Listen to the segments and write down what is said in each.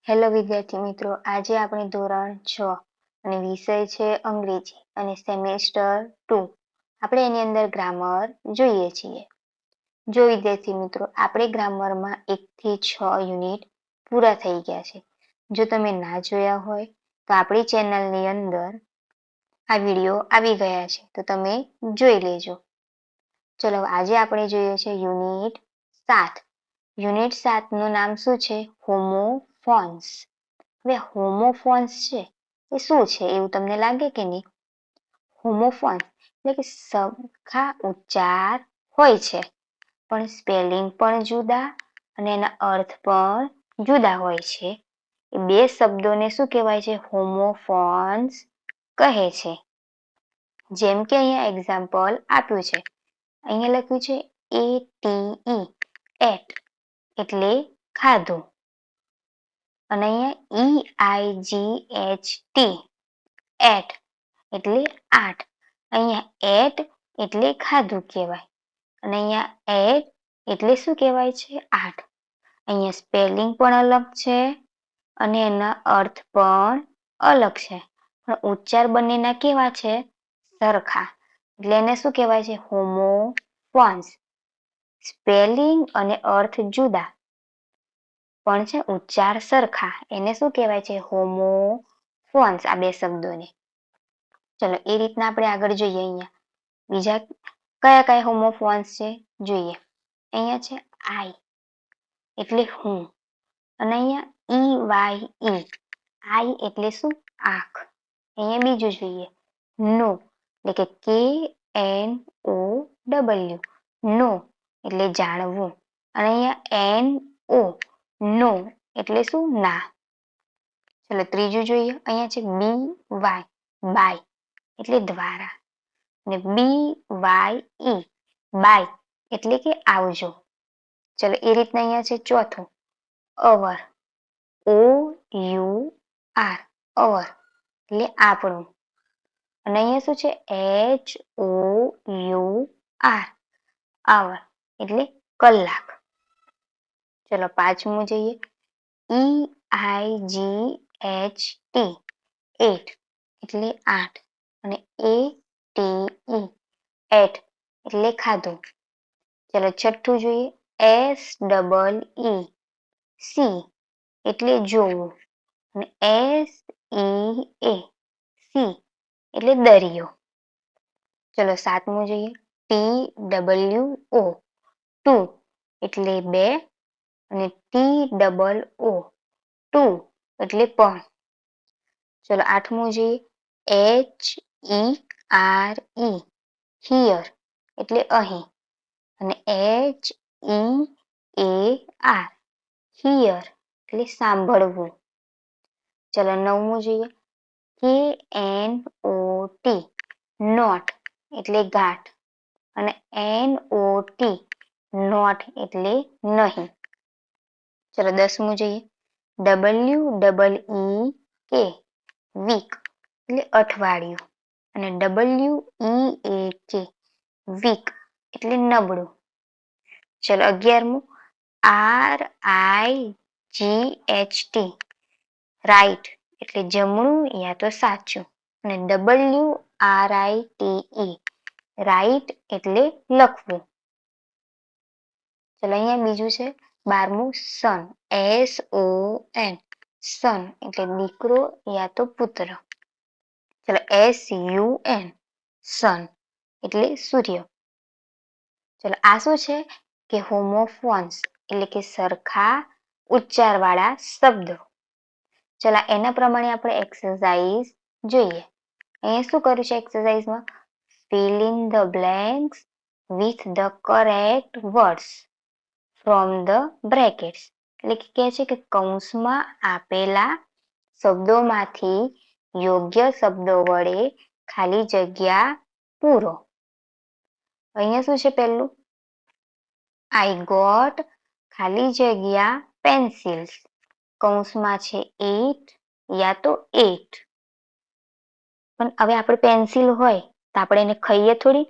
Hello વિદ્યાર્થી મિત્રો, આજે આપણે ધોરણ 6 અને વિષય છે અંગ્રેજી અને સેમેસ્ટર 2. આપણે એની અંદર ગ્રામર જોઈએ છીએ. જો વિદ્યાર્થી મિત્રો, આપણે ગ્રામરમાં 1 થી 6 યુનિટ પૂરા થઈ ગયા છે. જો તમે ના જોયા હોય તો આપણી ચેનલની અંદર આ વિડીયો આવી ગયા છે, તો તમે જોઈ લેજો. ચલો, આજે આપણે જોઈએ છે યુનિટ 7. યુનિટ 7 નું નામ શું છે? હોમોફોન્સ. હવે હોમોફોન્સ છે એ શું છે એવું તમને લાગે કે નહીં? હોમોફોન્સ એટલે કે સરખા ઉચ્ચાર હોય છે, પણ સ્પેલિંગ પણ જુદા અને એના અર્થ પણ જુદા હોય છે. એ બે શબ્દોને શું કહેવાય છે? હોમોફોન્સ કહે છે. જેમ કે અહીંયા એક્ઝામ્પલ આપ્યું છે. અહીંયા લખ્યું છે ATE, એટ એટલે ખાધું. અને અહીંયા EIGHT, એટ એટલે 8. અહીંયા એટ એટલે ખાધું કહેવાય. અને અહીંયા એટ એટલે શું કહેવાય છે? 8. અહીંયા સ્પેલિંગ પણ અલગ છે અને એના અર્થ પણ અલગ છે, પણ ઉચ્ચાર બંનેના કેવા છે? સરખા. એટલે એને શું કહેવાય છે? હોમોફોન્સ. સ્પેલિંગ અને અર્થ જુદા પણ છે ઉચ્ચાર સરખા, એને શું કહેવાય છે? હોમોફોન્સ. આ બે શબ્દોને ચલો એ રીતના આપણે આગળ જોઈએ. અહીંયા બીજા કયા કયા હોમોફોન્સ છે જોઈએ. અહીંયા છે આઈ એટલે હું, અને અહીંયા EYE, આઈ એટલે શું? આંખ. અહીંયા બીજું જોઈએ નો એટલે કે KNOW, નો એટલે જાણવું. અને અહીંયા NO, નો એટલે શું? ના. ચલો ત્રીજું જોઈએ. અહીંયા છે BY, બાય એટલે દ્વારા. અને BYE, બાય એટલે કે આવજો. ચલો એ રીતના અહીંયા છે ચોથું અવર, OUR, અવર એટલે આપણું. અને અહીંયા શું છે? HOUR, આવર એટલે કલાક. ચલો પાંચમું જોઈએ EIGHT, એટ એટલે 8. અને ATE, એટ એટલે ખાધું. ચલો છઠ્ઠું જોઈએ SEE, એટલે જોવું. અને SEA, સી એટલે દરિયો. ચલો સાતમું જોઈએ TWO, ટુ એટલે 2. અને TOO, ટુ એટલે પણ. ચલો આઠમું જોઈએ HERE, હિયર એટલે અહીં. અને HEAR, હિયર એટલે સાંભળવું. ચલો નવમું જોઈએ KNOT, નોટ એટલે ગાંઠ. અને NOT, નોટ એટલે નહીં. ચલો દસમું જોઈએ WEEK, વીક એટલે અઠવાડિયું. અને WEAK, વીક એટલે નબળું. ચલો 11મું RIGHT, રાઈટ એટલે જમણું યા તો સાચું. અને WRITE, રાઈટ એટલે લખવું. ચલો અહીંયા બીજું છે 12મું સન, SON, સન એટલે દીકરો યા તો પુત્ર. ચલો SUN, સન એટલે સૂર્ય. ચલો આ શું છે કે હોમોફોન્સ એટલે કે સરખા ઉચ્ચારવાળા શબ્દો. ચલો એના પ્રમાણે આપણે એક્સરસાઇઝ જોઈએ. અહીંયા શું કર્યું છે એક્સરસાઇઝમાં? fill in the blanks with the correct words from the brackets. એટલે કે કહે છે કે કૌંસમાં આપેલા શબ્દોમાંથી યોગ્ય શબ્દો વડે ખાલી જગ્યા પૂરો. અહીંયા શું છે પહેલું? I got ખાલી જગ્યા pencils, કૌંસમાં છે 8 યા તો 8. પણ હવે આપણે પેન્સિલ હોય તો આપણે એને ખાઈએ થોડી,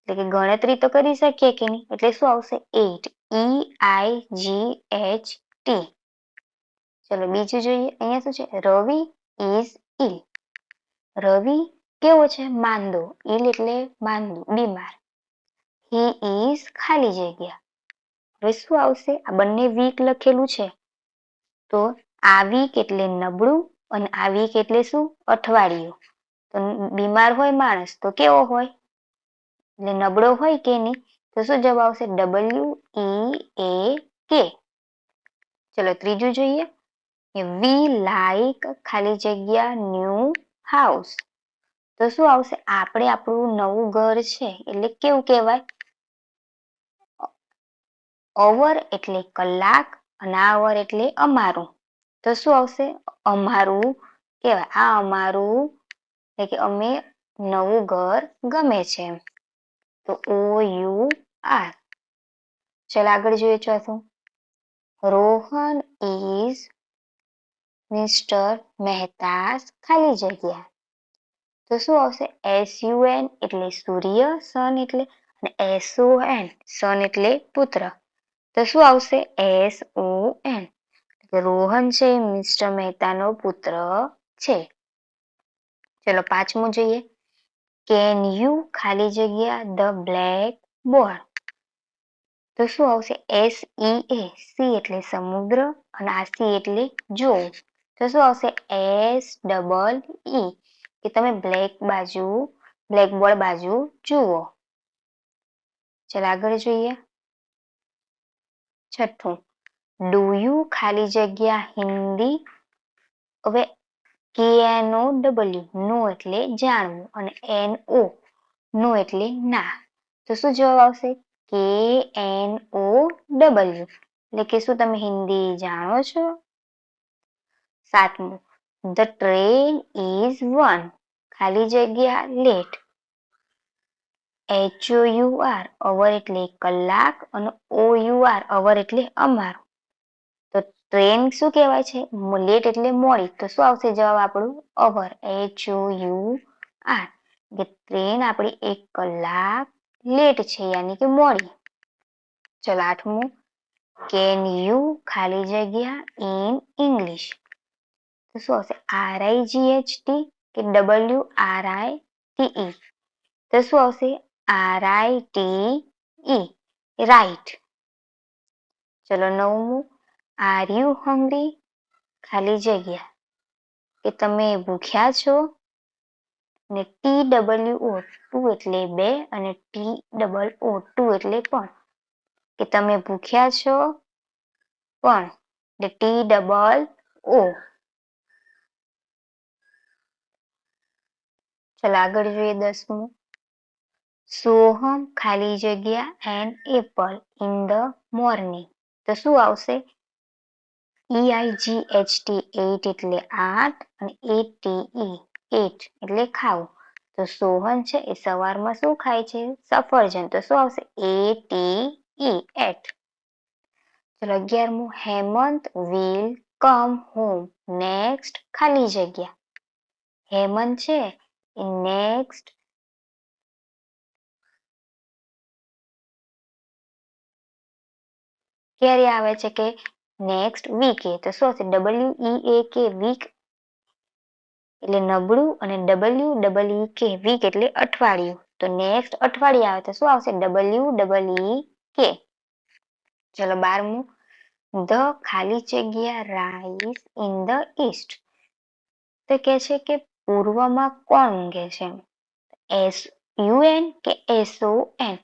એટલે કે ગણતરી તો કરી શકીએ કે નહીં. એટલે શું આવશે? 8, EIGHT. ચલો બીજું જોઈએ. અહીંયા શું છે? રવિ ઇઝ ઇલ. રવિ કેવો છે? માંદો. ઇલ એટલે માંદો, બીમાર. હી ઇઝ ખાલી જગ્યા. હવે શું આવશે? આ બંને વીક લખેલું છે, તો આ વીક એટલે નબળું અને આ વીક એટલે શું? અઠવાડિયું. તો બીમાર હોય માણસ તો કેવો હોય? એટલે નબળો હોય કે નહીં? તો શું જવાબ આવશે? WEAK. ચલો ત્રીજું જોઈએ. વી લાઈક ખાલી જગ્યા ન્યૂ હાઉસ. તો શું આવશે? આપણે આપણું નવું ઘર છે એટલે કેવું કહેવાય? અવર એટલે કલાક અને આવર એટલે અમારું. તો શું આવશે? અમારું કહેવાય. આ અમારું એટલે કે અમે નવું ઘર ગમે છે. તો OUR. ચલ આગળ જોઈએ ચોથું. રોહન ઇઝ મિસ્ટર મહેતાસ ખાલી જગ્યા. તો શું આવશે? SUN એટલે સૂર્ય, સન એટલે, અને SON સન એટલે પુત્ર. તો શું આવશે? SON. રોહન છે મિસ્ટર મહેતાનો પુત્ર છે. ચલો પાંચમું જોઈએ. કેન યુ ખાલી જગ્યા ધ બ્લેક બોર્ડ. તો શું આવશે? SEA. સી એટલે સમુદ્ર અને આ સી એટલે જોવું. તો શું આવશે? SEE. કે તમે બ્લેકબોર્ડ બાજુ જુઓ. ચાલ આગળ જોઈએ. છઠ્ઠું. ડુ યુ ખાલી જગ્યા હિન્દી. હવે KNOW નો એટલે જાણવું અને NO નો એટલે ના. તો શું જવાબ આવશે? KNOW. એટલે કે શું તમે હિન્દી જાણો છો? સાતમું. ધ ટ્રેન ઇઝ 1 ખાલી જગ્યા લેટ. HOUR અવર એટલે કલાક અને OUR અવર એટલે અમારું. તો ટ્રેન શું કહેવાય છે? લેટ એટલે મોડી. તો શું આવશે જવાબ આપણું? અવર. HOUR. કે ટ્રેન આપણી 1 કલાક લેટ છે યાની કે મોડી. ચલો આઠમું. કેન યુ ખાલી જગ્યા ઇન ઇંગ્લિશ. તો શું આવશે? RIGHT કે WRITE. તો શું આવશે? RITE. રાઈટ. ચલો નવમું. આર યુ હંગ્રી ખાલી જગ્યા. કે તમે ભૂખ્યા છો? ને TWO એટલે 2 અને TOO એટલે પણ. કે તમે ભૂખ્યા છો પણ. એટલે TOO. ચલો આગળ જોઈએ 10મું. સોહમ ખાલી જગ્યા an apple in the morning. તો શું આવશે? EIGHT 8 એટલે 8 અને ATE 8 એટલે ખાવું. તો સોહન છે એ સવારમાં શું ખાય છે? સફરજન. તો શું આવશે? ATE 8. ચલો 11મું. Hemant will come home next ખાલી જગ્યા. હેમંત છે એ નેક્સ્ટ ક્યારે આવે છે? કે નેક્સ્ટ વીકે. તો શું હશે? WEAK વીક એટલે નબળું અને WEEK વીક એટલે અઠવાડિયું. તો નેક્સ્ટ અઠવાડિયે આવે તો શું આવશે? WEEK. ચલો 12મું. ધ ખાલી જગ્યા રાઈસ ઇન ધ ઈસ્ટ. તો કે છે કે પૂર્વમાં કોણ ઊંઘે છે? SUN કે SON.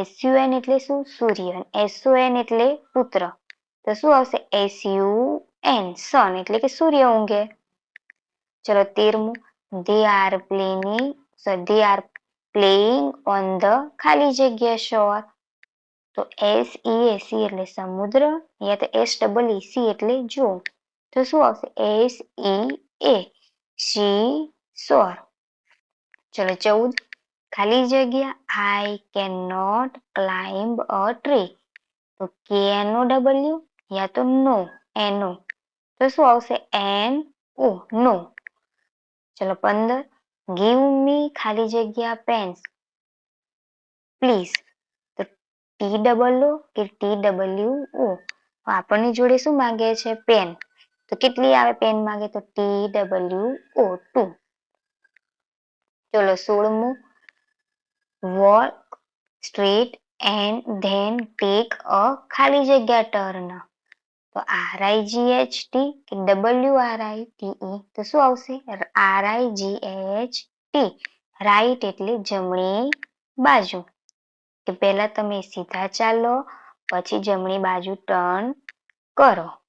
SUN એટલે શું? સૂર્ય. SON એટલે પુત્ર. તો શું આવશે? SUN સન એટલે કે સૂર્ય ઊંઘે. ચલો 13મું. They are playing on the ખાલી જગ્યા શોર. તો SEAC એટલે સમુદ્ર, યા તો SEEC એટલે જો. તો શું આવશે? SEA sea shore. ચલો 14. ખાલી જગ્યા I can not climb a tree. તો KNOW યા તો NO. તો શું આવશે? NO નો. ચલો 15. ગીવ મી ખાલી જગ્યા પેન્સ પ્લીઝ. તો TOO કે TWO. આપણની જોડે શું માંગે છે? પેન. તો કેટલી આવે પેન માંગે તો TWO 2. ચલો 16મું, walk straight and then take a ખાલી જગ્યા ટર્ન. તો RIGHT કે WRITE, તો શું આવશે? RIGHT, રાઈટ એટલે જમણી બાજુ. કે પહેલા તમે સીધા ચાલો, પછી જમણી બાજુ ટર્ન કરો.